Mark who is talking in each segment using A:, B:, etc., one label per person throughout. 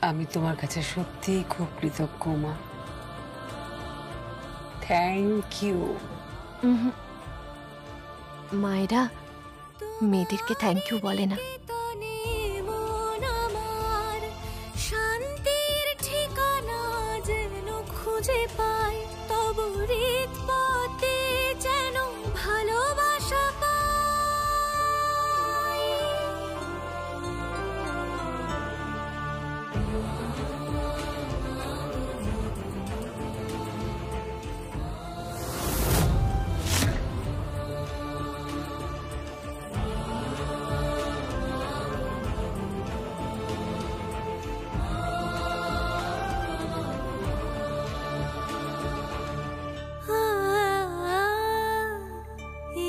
A: আমি তোমার কাছে সত্যিই খুব কৃতজ্ঞ মা। Thank you.
B: মায়েরা মেয়েদেরকে থ্যাংক ইউ বলে না।
C: শান্তির ঠিকানা যেন খুঁজে পায়, তব হৃদ পথে যেন ভালোবাসা পায়।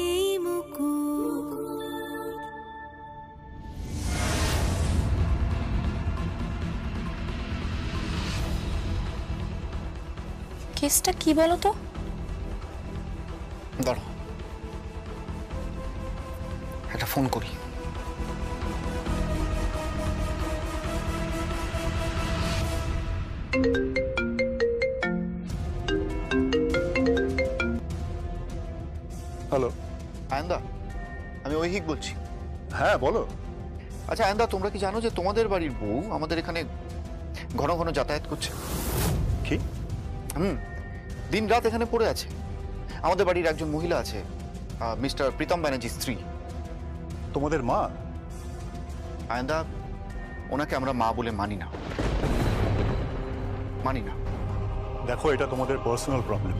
C: এই মুকুট
B: কেসটা কি বলো তো?
D: দাঁড়াও, একটা ফোন করি।
E: হ্যালো।
D: আয়ন্দা, আমি ঐহিক বলছি।
E: হ্যাঁ বলো।
D: আচ্ছা আয়ন্দা, তোমরা কি জানো যে তোমাদের বাড়ির বউ আমাদের এখানে ঘন ঘন যাতায়াত করছে?
E: কি?
D: দিন রাত এখানে পড়ে আছে। আমাদের বাড়ির একজন মহিলা আছে, মিস্টার প্রীতম ব্যানার্জির স্ত্রী।
E: তোমাদের মা?
D: আয়ন্দা, ওনাকে আমরা মা বলে মানি না, মানি না।
E: দেখো, এটা তোমাদের পার্সোনাল প্রবলেম।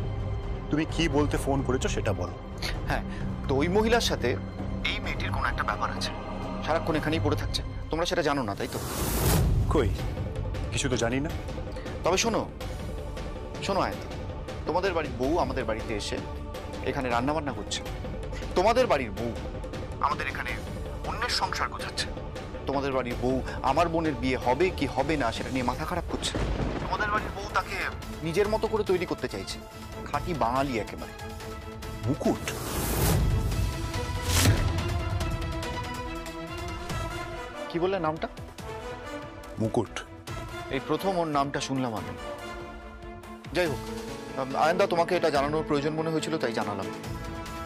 E: তুমি কি বলতে ফোন করেছো সেটা বলো।
D: হ্যাঁ, তো ওই মহিলার সাথে এই মেয়েটির কোনো একটা ব্যাপার আছে, সারাক্ষণ এখানেই পড়ে থাকছে। তোমরা সেটা জানো না, তাই তো?
E: কই, কিছু তো জানি না।
D: তবে শোনো শোনো আয়ন্দা, তোমাদের বাড়ির বউ আমাদের বাড়িতে এসে এখানে রান্নাবান্না করছে। তোমাদের বাড়ির বউ আমাদের এখানে অন্যের সংসার গোছাচ্ছে। তোমাদের বাড়ির বউ আমার বোনের বিয়ে হবে কি হবে না সেটা নিয়ে মাথা খারাপ করছে। তোমাদের বাড়ির বউ তাকে নিজের মতো করে তৈরি করতে চাইছে, খাঁটি বাঙালি একেবারে।
E: মুকুট?
D: কি বললে নামটা?
E: মুকুট?
D: এই প্রথম ওর নামটা শুনলাম আমি। যাই হোক আয়ন্দা, তোমাকে এটা জানানোর প্রয়োজন মনে হয়েছিল তাই জানালাম।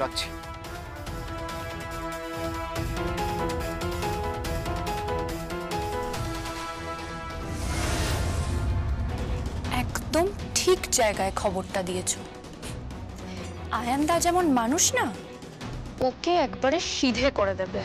D: রাখছি।
F: একদম ঠিক জায়গায় খবরটা দিয়েছো। আয়ান্দা যেমন মানুষ না, ওকে একবারে সিধে করে দেবে।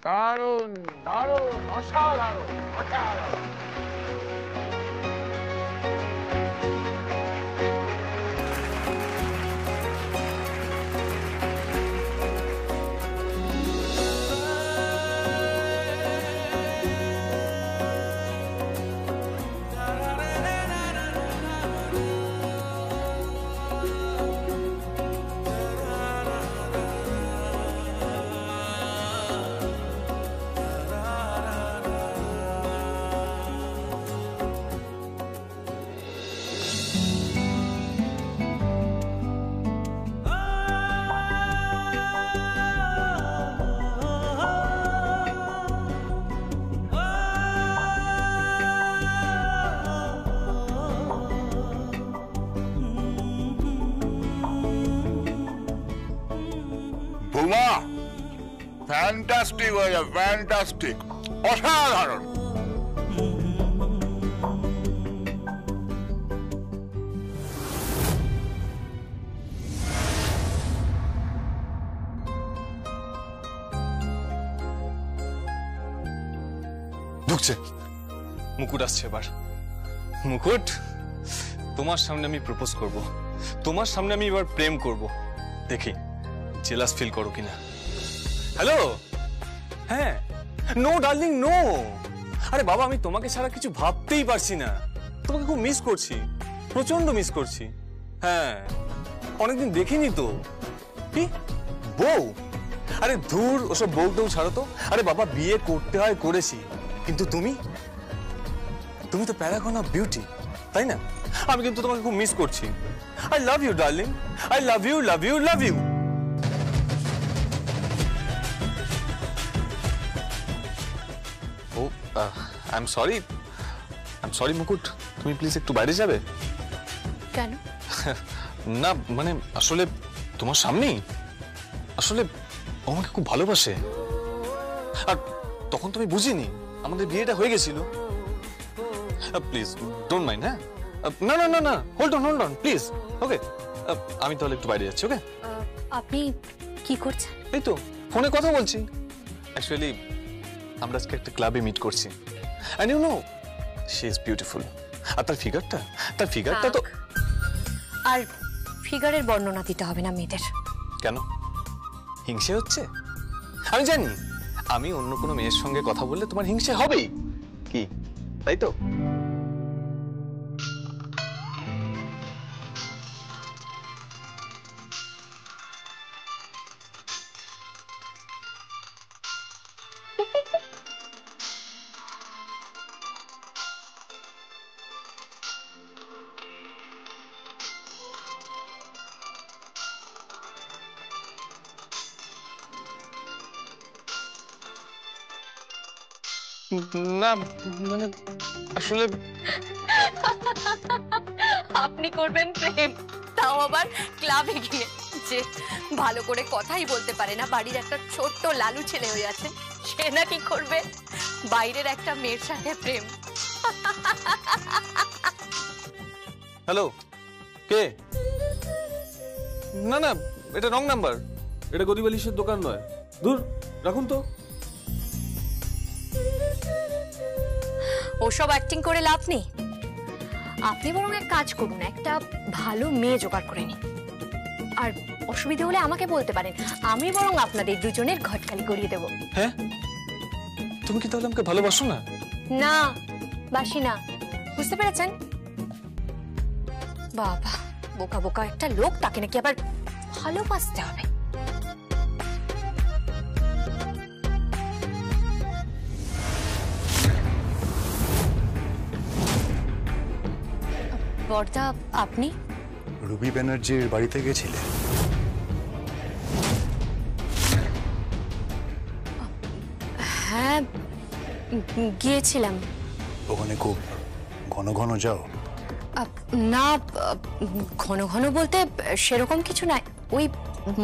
G: দারুণ দারুণ অসাধারণ অসাধারণ।
H: বৌমা ফ্যান্টাস্টিক হয়েছে, ফ্যান্টাস্টিক, অসাধারণ।
I: ঢুকছে মুকুট আসছে এবার। মুকুট, তোমার সামনে আমি প্রপোজ করব, তোমার সামনে আমি এবার প্রেম করব, দেখি জেলাস ফিল করো কিনা। হ্যালো, হ্যাঁ, নো ডার্লিং নো। আরে বাবা, আমি তোমাকে ছাড়া কিছু ভাবতেই পারছি না, তোমাকে খুব মিস করছি, প্রচন্ড মিস করছি। হ্যাঁ, অনেকদিন দেখিনি তো। কি বউ? আরে ধুর, ওসব বউ টউ ছাড়ো তো। আরে বাবা, বিয়ে করতে হয় করেছি, কিন্তু তুমি তো প্যারাগন অফ বিউটি, তাই না? আমি কিন্তু তোমাকে খুব মিস করছি। I love you darling, I love you, love you, love you. Oh I am sorry Mukut, তুমি প্লিজ একটু বাইরে যাবে?
B: কেন?
I: না মানে আসলে তোমার সামনেই, আসলে ও আমাকে খুব ভালোবাসে, আর তখন তুমি বুঝিনি আমাদের বিয়েটা হয়ে গেছিল। Please don't mind. হ্যাঁ, না না না না, হোল্ড অন প্লিজ। ওকে, আমি তাহলে একটু বাইরে যাচ্ছি। ওকে।
B: আপনি কি করছেন?
I: এই তো ফোনে কথা বলছি। অ্যাকচুয়ালি আমরা আজকে একটা ক্লাবে মিট করছি, and you know she is beautiful. আর তার ফিগারটা তো।
B: আর ফিগারের বর্ণনা দিতে হবে না মেয়েদের।
I: কেন, হিংসে হচ্ছে? আমি জানি, আমি অন্য কোনো মেয়ের সঙ্গে কথা বললে তোমার হিংসে হবেই, কি তাই তো? না মানে আসলে
B: আপনি করবেন প্রেম, তাও আবার ক্লাবে গিয়ে? যে ভালো করে কথাই বলতে পারে না, বাড়ির একটা ছোট্ট লালু ছেলে হয়ে আছে, সে নাকি করবে বাইরের একটা মেয়ের সাথে প্রেম?
I: হ্যালো, কে? না না, এটা রং নাম্বার, এটা গদিবালিশের দোকান নয়, দূর রাখুন তো।
B: ওসব অ্যাক্টিং করে লাভ নেই। আপনি বরং এক কাজ করুন, একটা ভালো মেয়ে জোগাড় করে নিন, আর অসুবিধা হলে আমাকে বলতে পারেন, আমি বরং আপনাদের দুজনের ঘটকালি করিয়ে দেব।
I: হ্যাঁ, তুমি কি তাহলে আমাকে ভালোবাসো না?
B: না, বাসি না, বুঝতে পেরেছেন? বাবা, বোকা বোকা একটা লোক, তাকে নাকি আবার ভালোবাসতে হবে। বর্দা, আপনি
E: রুবি ব্যানার্জির বাড়িতে গেছিলে?
B: হ্যাঁ, গিয়েছিলাম।
E: ওখানে খুব ঘন ঘন যাও?
B: না, ঘন ঘন বলতে সেরকম কিছু নাই, ওই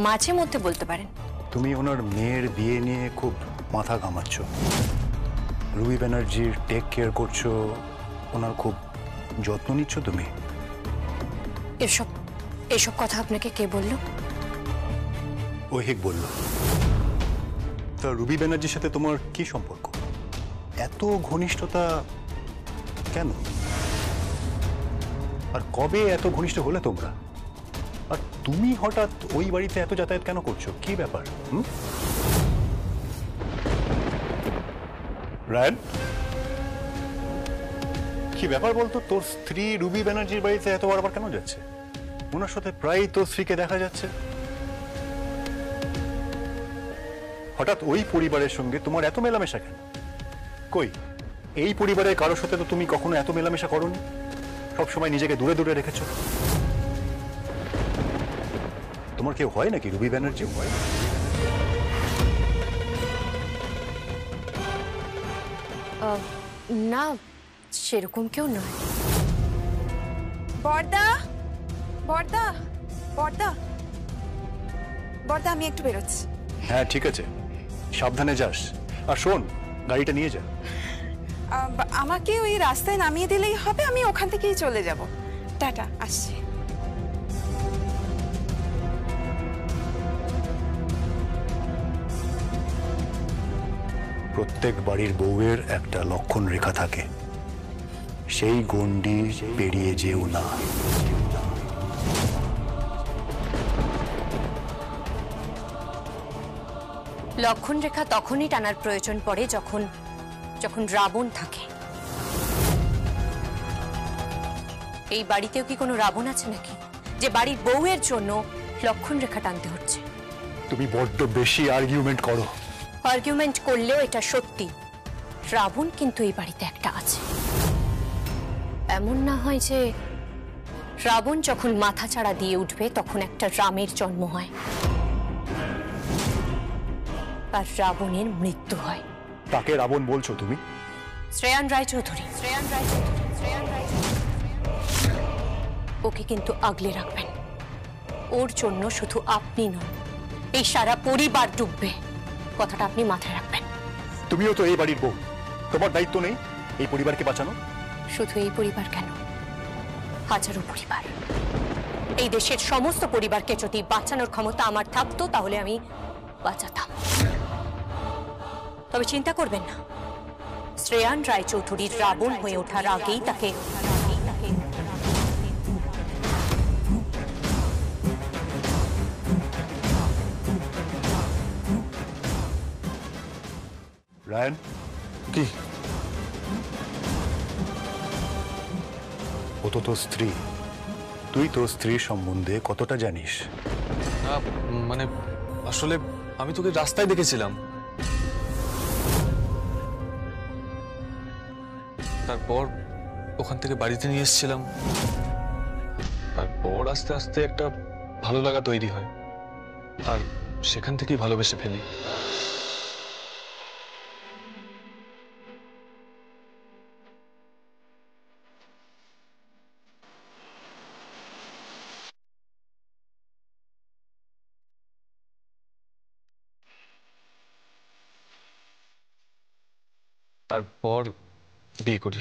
B: মাঝে মধ্যে বলতে পারেন।
E: তুমি ওনার মেয়ের বিয়ে নিয়ে খুব মাথা ঘামাচ্ছ, রুবি ব্যানার্জির টেক কেয়ার করছো, ওনার খুব যত্ন নিচ্ছ তুমি।
B: এসব কথা আপনাকে কে বলল?
E: ঐহিক বলল। তা রুবি ব্যানার্জির সাথে তোমার কি সম্পর্ক? এত ঘনিষ্ঠতা কেন? আর কবে এত ঘনিষ্ঠ হলে তোমরা? আর তুমি হঠাৎ ওই বাড়িতে এত যাতায়াত কেন করছো? কি ব্যাপার? রায়ন, কি ব্যাপার বলতো? তোর স্ত্রী রুবি ব্যানার্জির বাড়িতে এত বারবার কেন যাচ্ছে? ওনার সাথে প্রায় তোর স্ত্রীকে দেখা যাচ্ছে। হঠাৎ ওই পরিবারের সঙ্গে তোমার এত মেলামেশা কেন? কই, এই পরিবারের কারোর সাথে তো তুমি কখনো এত মেলামেশা করোনি, সবসময় নিজেকে দূরে দূরে রেখেছো। তোমার কেউ হয় নাকি রুবি ব্যানার্জি? হয়
B: না, সেরকম কেউ নয়।
J: বর্দা, বর্দা, বর্দা, বর্দা, আমি একটু বেরোচ্ছি।
E: হ্যাঁ ঠিক আছে, সাবধানে যাস। আর শোন, গাড়িটা নিয়ে যা।
J: আমাকে ওই রাস্তায় নামিয়ে দিলেই হবে, আমি ওখান থেকেই চলে যাব। টাটা, আসছি।
E: প্রত্যেক বাড়ির বউয়ের একটা লক্ষণ রেখা থাকে, সেই গণ্ডি পেরিয়ে যেও না।
B: লক্ষণ রেখা তখনই টানার প্রয়োজন পড়ে যখন যখন রাবণ থাকে। এই বাড়িতেও কি কোনো রাবণ আছে নাকি, যে বাড়ির বউয়ের জন্য লক্ষণ রেখা টানতে হচ্ছে?
E: তুমি বড্ড বেশি আর্গুমেন্ট করো।
B: আর্গুমেন্ট করলেও এটা সত্যি, রাবণ কিন্তু এই বাড়িতে একটা আছে। এমন না হয় যে রাবণ যখন মাথা চাড়া দিয়ে উঠবে তখন একটা রামের জন্ম হয় আর রাবণের মৃত্যু হয়।
E: তাকে রাবণ বলছো তুমি?
B: শ্রেয়ান রায়চৌধুরী, ওকে কিন্তু আগলে রাখবেন। ওর জন্য শুধু আপনি নন, এই সারা পরিবার ডুববে, কথাটা আপনি মাথায় রাখবেন।
E: তুমিও তো এই বাড়ির বউ, তোমার দায়িত্ব নেই এই পরিবারকে বাঁচানো?
B: শুধু এই পরিবার কেন, হাজারো পরিবার, এই দেশের সমস্ত পরিবারকে যদি বাঁচানোর ক্ষমতা আমার থাকতো তাহলে আমি বাঁচাতাম। তবে চিন্তা করবেন না, শ্রেয়ান রায়চৌধুরীর রাবণ হয়ে ওঠার আগেই তাকে
E: রায়ন, কি ও তো তোর স্ত্রী, তুই তোর স্ত্রীর সম্বন্ধে কতটা জানিস?
I: না মানে আসলে আমি তোকে রাস্তায় দেখেছিলাম, তারপর ওখান থেকে বাড়িতে নিয়ে এসেছিলাম, তারপর আস্তে আস্তে একটা ভালো লাগা তৈরি হয় আর সেখান থেকেই ভালোবেসে ফেলি। তারপর বিয়ে করি।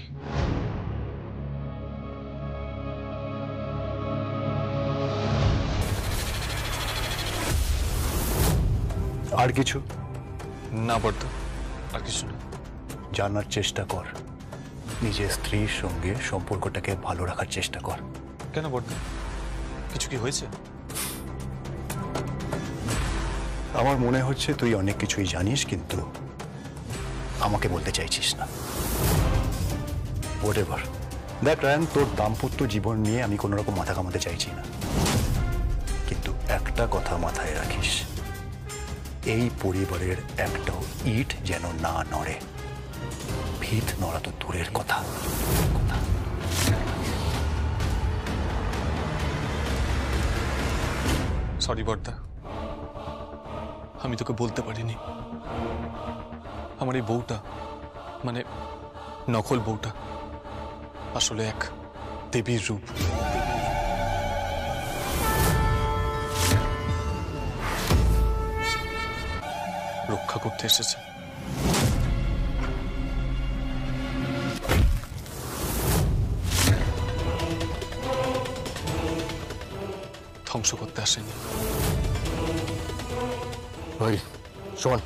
E: আর কিছু
I: না বর্দা, আর কিছু না।
E: জানার চেষ্টা কর, নিজের স্ত্রীর সঙ্গে সম্পর্কটাকে ভালো রাখার চেষ্টা কর।
I: কেন বর্দা, কিছু কি হয়েছে?
E: আমার মনে হচ্ছে তুই অনেক কিছুই জানিস, কিন্তু আমাকে বলতে চাইছিস না। হোয়াটএভার, দেখ রায়ন, তোর দাম্পত্য জীবন নিয়ে আমি কোনো রকম মাথা ঘামাতে চাইছি না, কিন্তু একটা কথা মাথায় রাখিস, এই পরিবারের একটাও ইট যেন না নড়ে। ভিত নড়া তো দূরের কথা।
I: সরি বর্দা, আমি তোকে বলতে পারিনি। আমার এই বউটা, মানে নকল বউটা, আসলে এক দেবীর রূপ। রক্ষা করতে এসেছে। ধ্বংস করতে আসেনি।
D: ভাই শোন,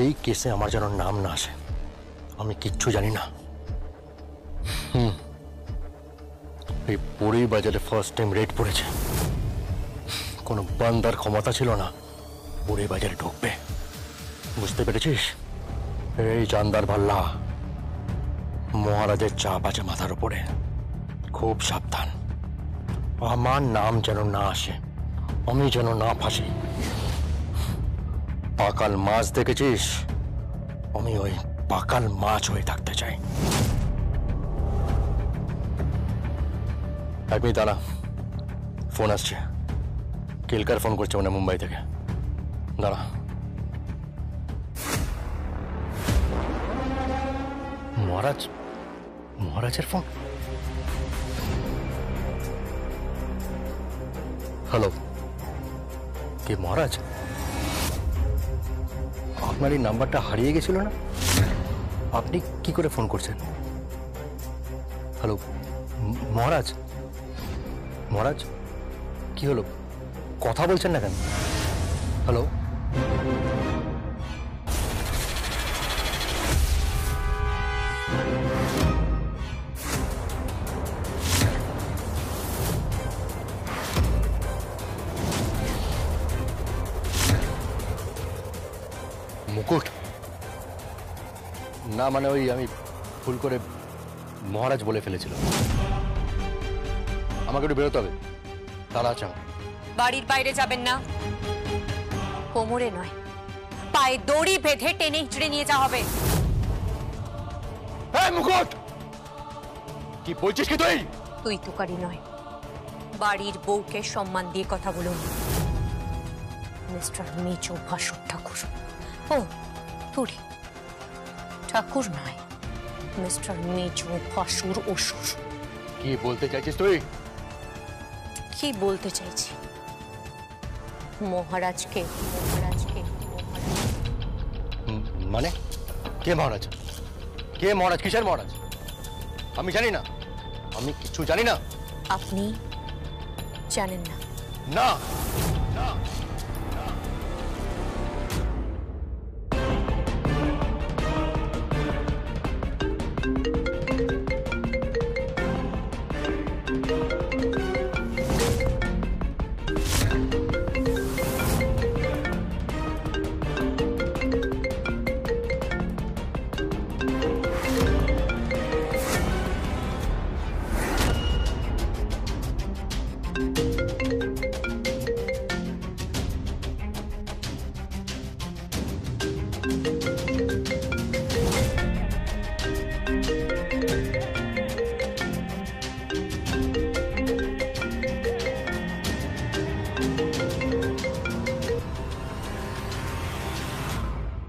E: এই কেসে আমার যেন নাম না আসে, আমি কিচ্ছু জানি না। এই পুরী বাজারে ফার্স্ট টাইম রেড পড়েছে, কোনো বান্দার ক্ষমতা ছিল না পুরী বাজারে ঢুকবে, বুঝতে পেরেছিস? এই জানদার ভাল্লা, মহারাজের চাপ আছে মাথার উপরে, খুব সাবধান। আমার নাম যেন না আসে, আমি যেন না ফাঁসি। পাকাল মাছ দেখেছিস? আমি ওই পাকাল মাছ হয়ে থাকতে চাই। এক মিনিট দাঁড়া, ফোন আসছে। কেলকার ফোন করছে মানে মুম্বাই থেকে। দাঁড়া। মহারাজের ফোন। হ্যালো, কে মহারাজ? আপনার এই নাম্বারটা হারিয়ে গেছিল না? আপনি কি করে ফোন করছেন? হ্যালো মহারাজ, মহারাজ কি হলো, কথা বলছেন না কেন? হ্যালো, মুকুট না, মানে ওই আমি ভুল করে মহারাজ বলে ফেলেছিলাম। আমাকে একটু বেরোতে হবে, তারা চাও।
B: বাড়ির বাইরে যাবেন না, কোমরে নয় পায়ে দড়ি বেঁধে টেনে হিঁচড়ে নিয়ে যাওয়া হবে।
E: মুকুট, কি বলছিস কি তুই?
B: তুই তুকারি নয়, বাড়ির বউকে সম্মান দিয়ে কথা বলুন। মিস্টার মেজো ভাসুর ঠাকুর। ও তুরি ঠাকুর নয়, মিস্টার মেজো ভাসুর অসুর।
E: কি বলতে চাইছিস তুই?
B: কি বলতে চাইছি, মহারাজকে
E: মানে কে মহারাজ? কে মহারাজ? কিসের মহারাজ? আমি জানি না, আমি কিছু জানি না।
B: আপনি জানেন না?
E: না,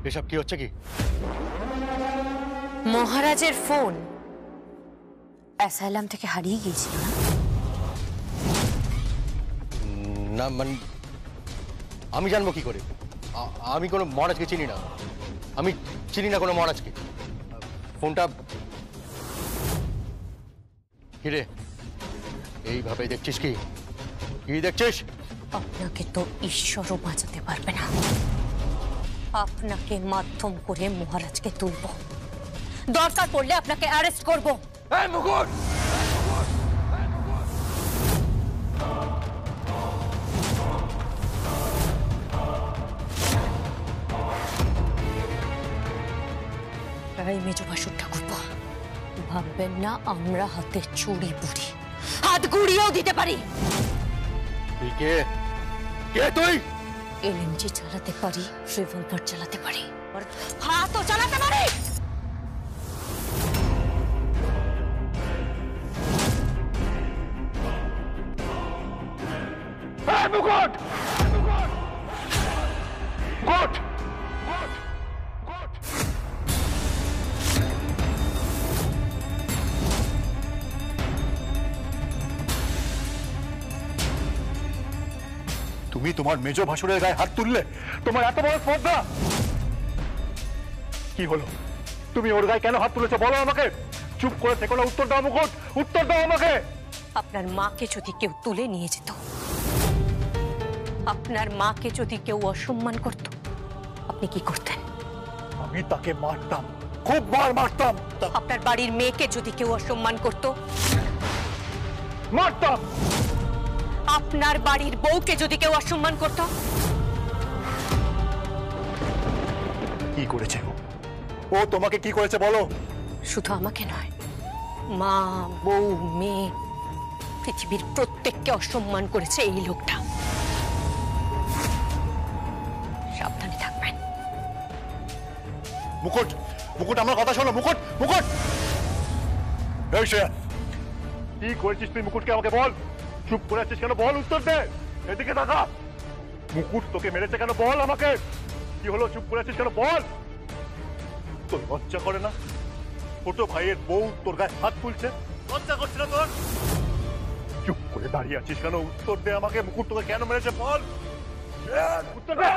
E: এসব কি হচ্ছে? কি
B: মহারাজের ফোন অ্যাসাইলাম থেকে হারিয়ে গিয়েছিল
E: না? মানে আমি জানবো কি করে? আমি কোনো মহারাজকে চিনি না, আমি চিনি না কোনো মহারাজকে। ফোনটা কিরে এইভাবে দেখছিস? কি কি দেখছিস?
B: আপনাকে তো ঈশ্বরও বাঁচাতে পারবে না, আপনাকে মাধ্যম করে মহারাজকে তুলব, দরকার পড়লে আপনাকে অ্যারেস্ট করব।
E: এই মুকুট,
B: এই মেজো ভাসুর ঠাকুর, ভাববেন না আমরা হাতে চুরি বুড়ি, হাত গুড়িয়েও দিতে পারি।
E: তুই কে? কে তুই?
B: এলএমজি চালাতে পারি, রিভলভার চালাতে পারি, হাতও চালাতে পারি।
E: মুকুট, মুকুট,
D: তুমি তোমার মেজো ভাসুরের গায়ে হাত তুললে? তোমার এত বড় স্পর্ধা! কি হলো? তুমি ওর গায়ে কেন হাত তুলেছো বলো আমাকে। চুপ করে থেকো না, উত্তর দাও মুকুট, উত্তর দাও আমাকে।
B: আপনার মাকে যদি কেউ তুলে নিয়ে যেত, আপনার মাকে যদি কেউ অসম্মান করত, আপনি কি করতেন?
E: আমি তাকে মারতাম, খুব মারতাম।
B: আপনার বাড়ির মেয়েকে যদি কেউ অসম্মান করত,
E: মারতাম।
B: আপনার বাড়ির বউকে যদি কেউ অসম্মান করত,
E: কি করেছে ও? তোমাকে কি করেছে বলো?
B: শুধু আমাকে নয়, মা, বউ, মেয়ে, পৃথিবীর প্রত্যেককে অসম্মান করেছে এই লোকটা। সাবধানে থাকবেন।
E: মুকুট, মুকুট আমার কথা শোনো। মুকুট, মুকুট, এই শ্রেয়া, কি করেছিস তুই? মুকুটকে আমাকে বল। চুপ করে আছিস কেন? বল, উত্তর দে। এদিকে দেখা। মুকুট তোকে মেরেছে কেন? বল আমাকে। কি হলো? চুপ করে আছিস কেন? বল। তোর লজ্জা করে না? ছোট ভাইয়ের বউ তোর গায়ে হাত তুলছে, লজ্জা করছে না তোর? চুপ করে দাঁড়িয়ে আছিস কেন? উত্তর দে আমাকে। মুকুট তোকে কেন মেরেছে বল, উত্তর দে।